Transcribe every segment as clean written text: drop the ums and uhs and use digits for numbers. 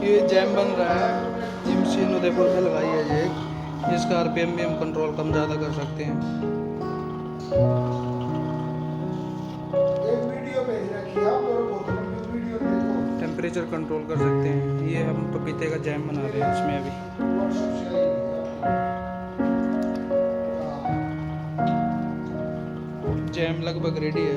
ये जैम बन रहा है, ये मशीन उदयपुर में लगाई है ये, जिसका आरपीएम भी हम कंट्रोल कम ज़्यादा कर सकते हैं। एक वीडियो भेज रखी है, वीडियो देखो, टेम्परेचर कंट्रोल कर सकते हैं। ये हम पपीते का जैम बना रहे हैं इसमें अभी। जैम लगभग रेडी है।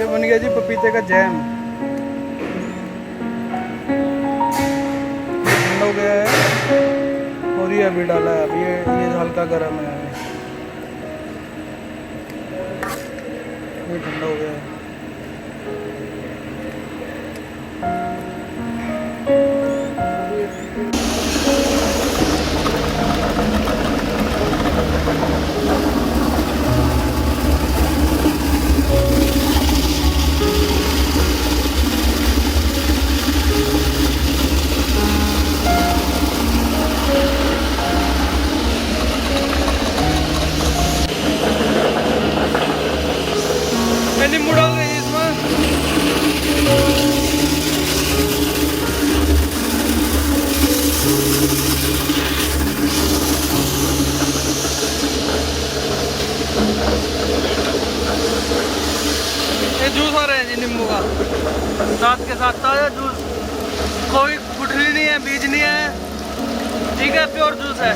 बन गया जी पपीते का जैम। ठंडा हो गया है और ये अभी डाला है। अभी ये हल्का गर्म है, ये ठंडा हो गया है। नींबू डाल रहे हैं इसमें। ये जूस आ रहा है जी नींबू का, साथ के साथ ताजा जूस, कोई गुठली नहीं है, बीज नहीं है, ठीक है, प्योर जूस है।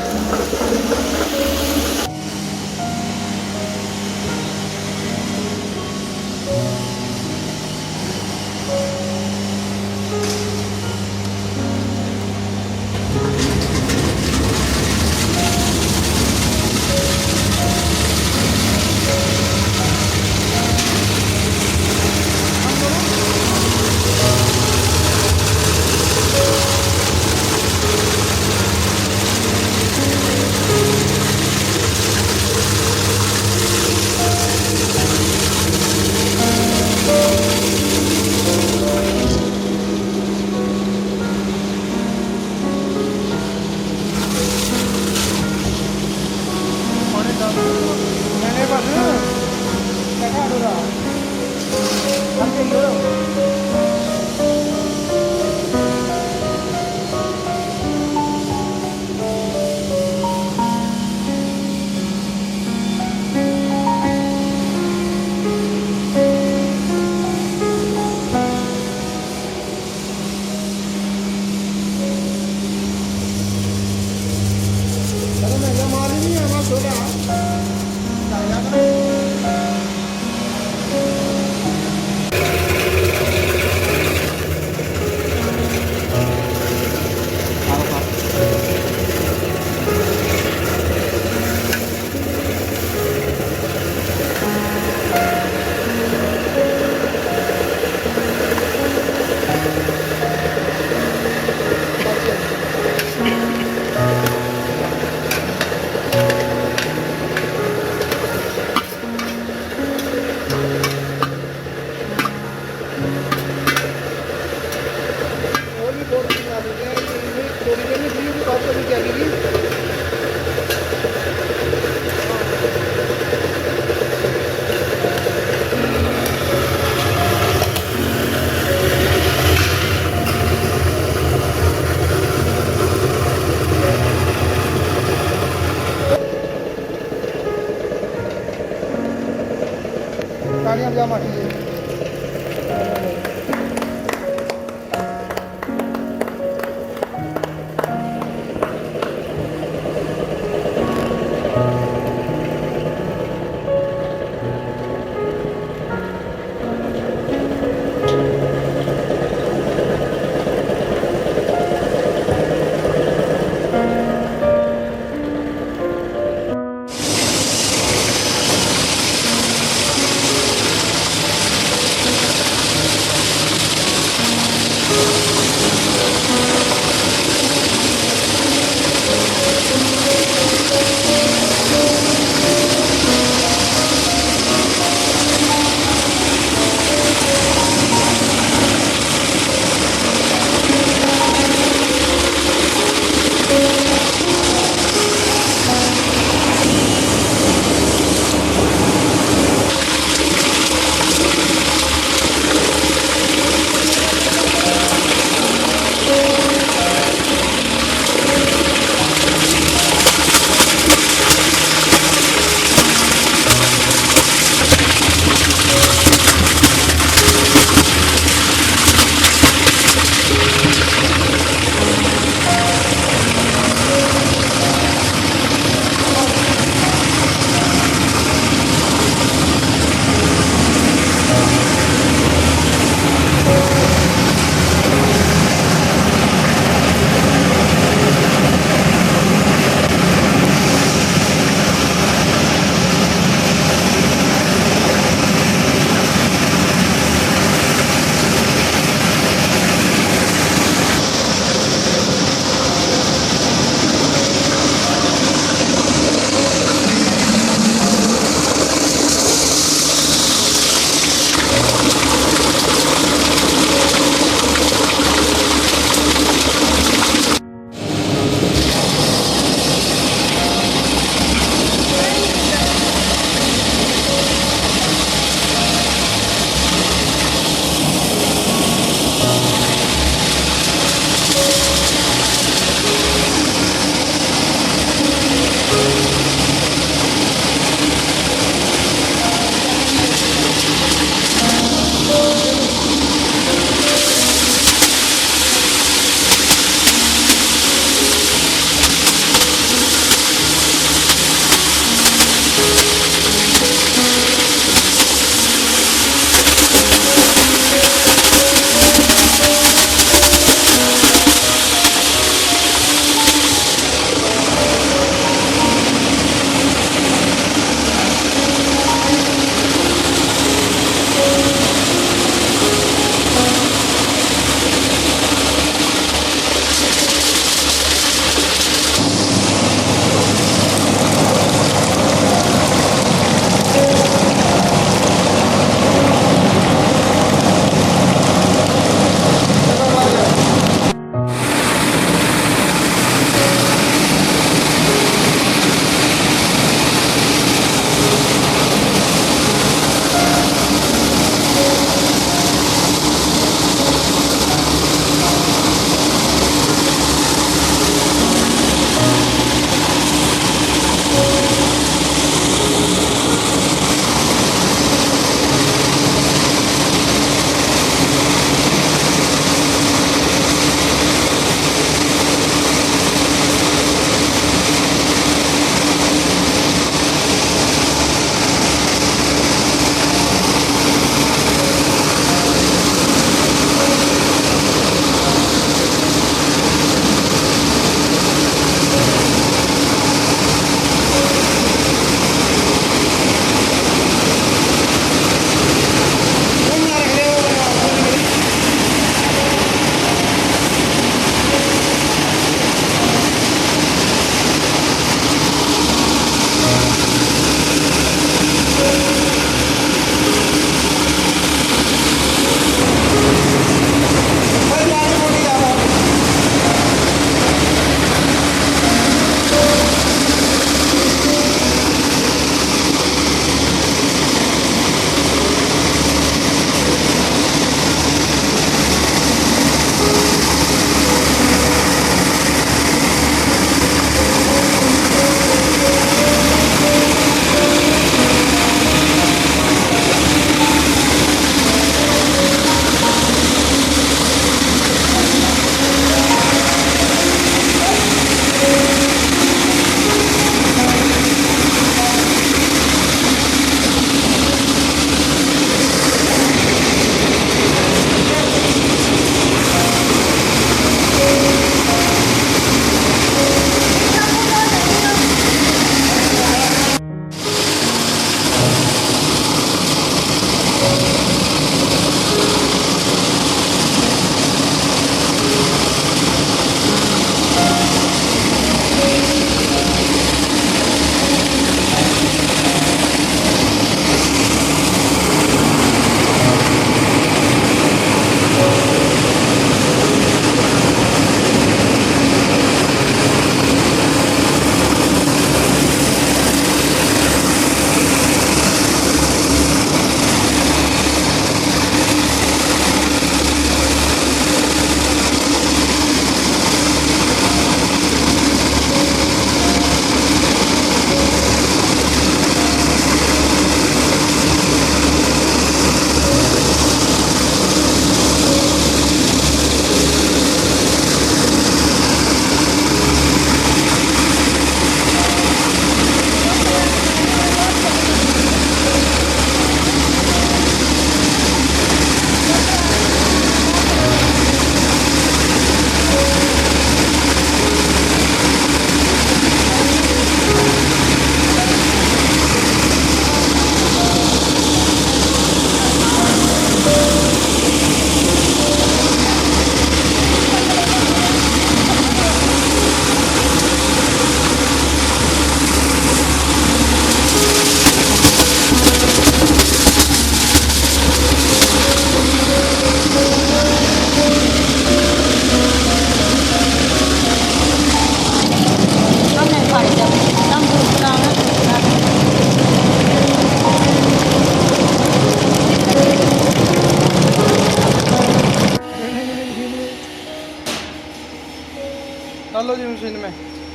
लो जी मशीन में।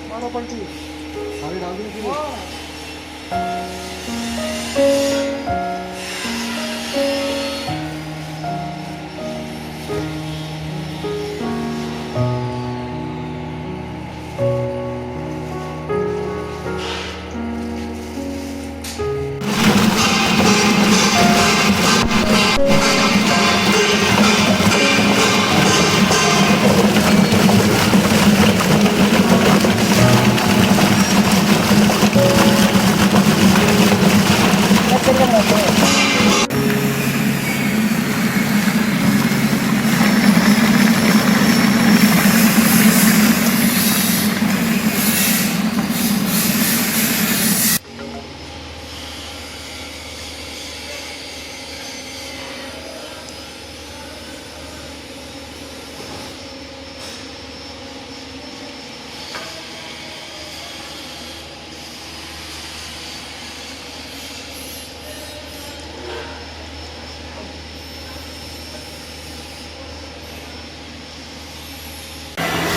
मारो पलटी, सारी डाल दी मशीन में।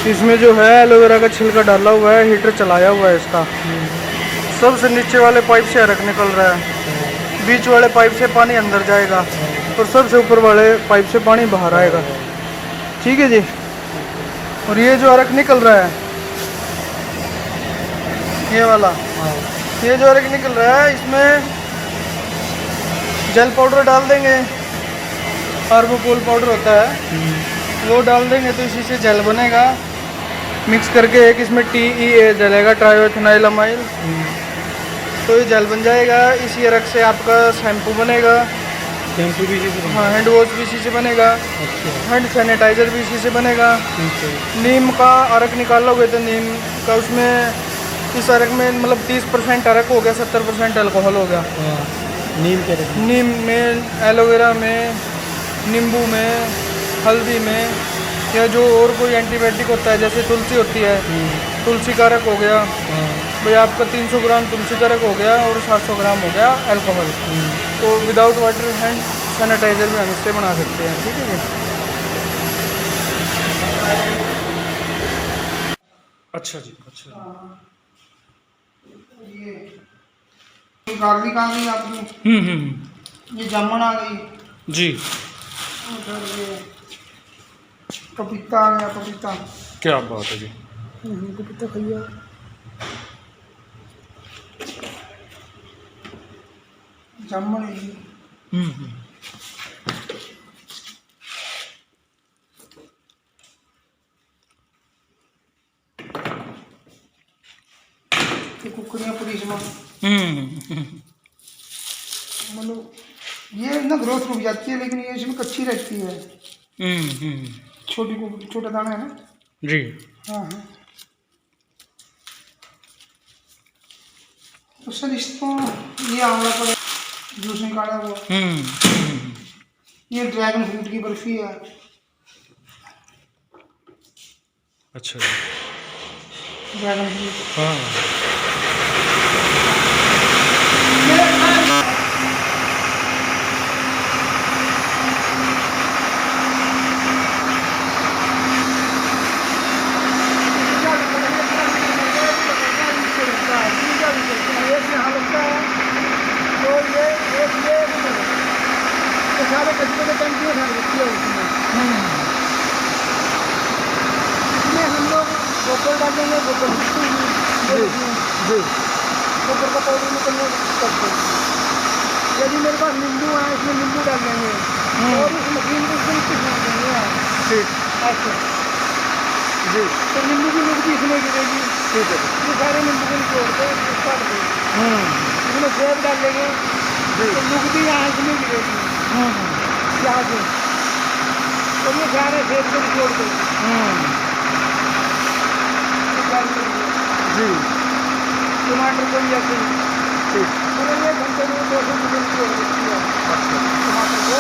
इसमें जो है एलोवेरा का छिलका डाला हुआ है, हीटर चलाया हुआ है इसका। सबसे नीचे वाले पाइप से अरक निकल रहा है, बीच वाले पाइप से पानी अंदर जाएगा और सबसे ऊपर वाले पाइप से पानी बाहर आएगा। ठीक है जी। और ये जो अरक निकल रहा है, ये वाला, ये जो अरक निकल रहा है, इसमें जेल पाउडर डाल देंगे, कार्बोपोल पाउडर होता है, वो डाल देंगे तो इसी से जेल बनेगा। मिक्स करके एक इसमें TEA डलेगा, ट्राइओथेनाइलामाइल, तो ये जेल बन जाएगा। इसी अरक से आपका शैम्पू बनेगा, शैम्पू भी इसी से, हाँ, हैंड वॉश भी इसी से बनेगा, हैंड सैनिटाइजर भी इसी से बनेगा। नीम का अरक निकालोगे तो नीम का, उसमें इस अरक में मतलब 30% अरक हो गया, 70% अल्कोहल हो गया। नीम में, एलोवेरा में, नींबू में, हल्दी में, या जो और कोई एंटीबायोटिक होता है जैसे तुलसी होती है, तुलसी का रक हो गया भाई, आपका 300 ग्राम तुलसी का रक हो गया और 700 ग्राम हो गया अल्कोहल। तो विदाउट वाटर हैंड सैनिटाइजर भी हम इससे बना सकते हैं। ठीक है जी। अच्छा जी, अच्छा। ये गार्लिक आ गई आपकी, ये जामुन आ गई जी, उधर ये पपीता आ गया, पपीता। क्या बात है जी। पपीता खाइए। जामुन है जी। ये कुकरियाँ पूरी इसमें, मतलब ये ना ग्रोथ रुक जाती है, लेकिन ये इसमें कच्ची रहती है। छोटा दाना है ना जी। हाँ हाँ। तो सर इसको ये आंवला पर जूस निकाला हुआ, ये ड्रैगन फ्रूट की बर्फी है। अच्छा, ड्रैगन फ्रूट, हाँ। सारे कचरे के टंकियों भर देती है उसमें। इसमें हम लोग गोबर डालेंगे, गोबर जी, गोबर का पाउडर निकलने करते हैं। यदि मेरे पास नींबू है, इसमें नींबू डाल देंगे और इस मशीन को इसमें पीस देंगे। ठीक, अच्छा जी। तो नींबू की मिर्ची इसमें गिरेगी। ठीक है, ये सारे नींबू को निचोड़ के काट देंगे, इसमें सेब डाल देंगे, तो लुगदी यहाँ इसमें गिरेगी यहाँ से, तो ये सारे सेब को निचोड़ देंगे जी। टमाटर को भी ऐसे ही, ठीक, मतलब 1 घंटे में 200 ग्राम निचोड़ देती है टमाटर को।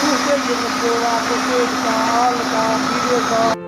दूसरे आपको पेट का, आल का, खीरे का।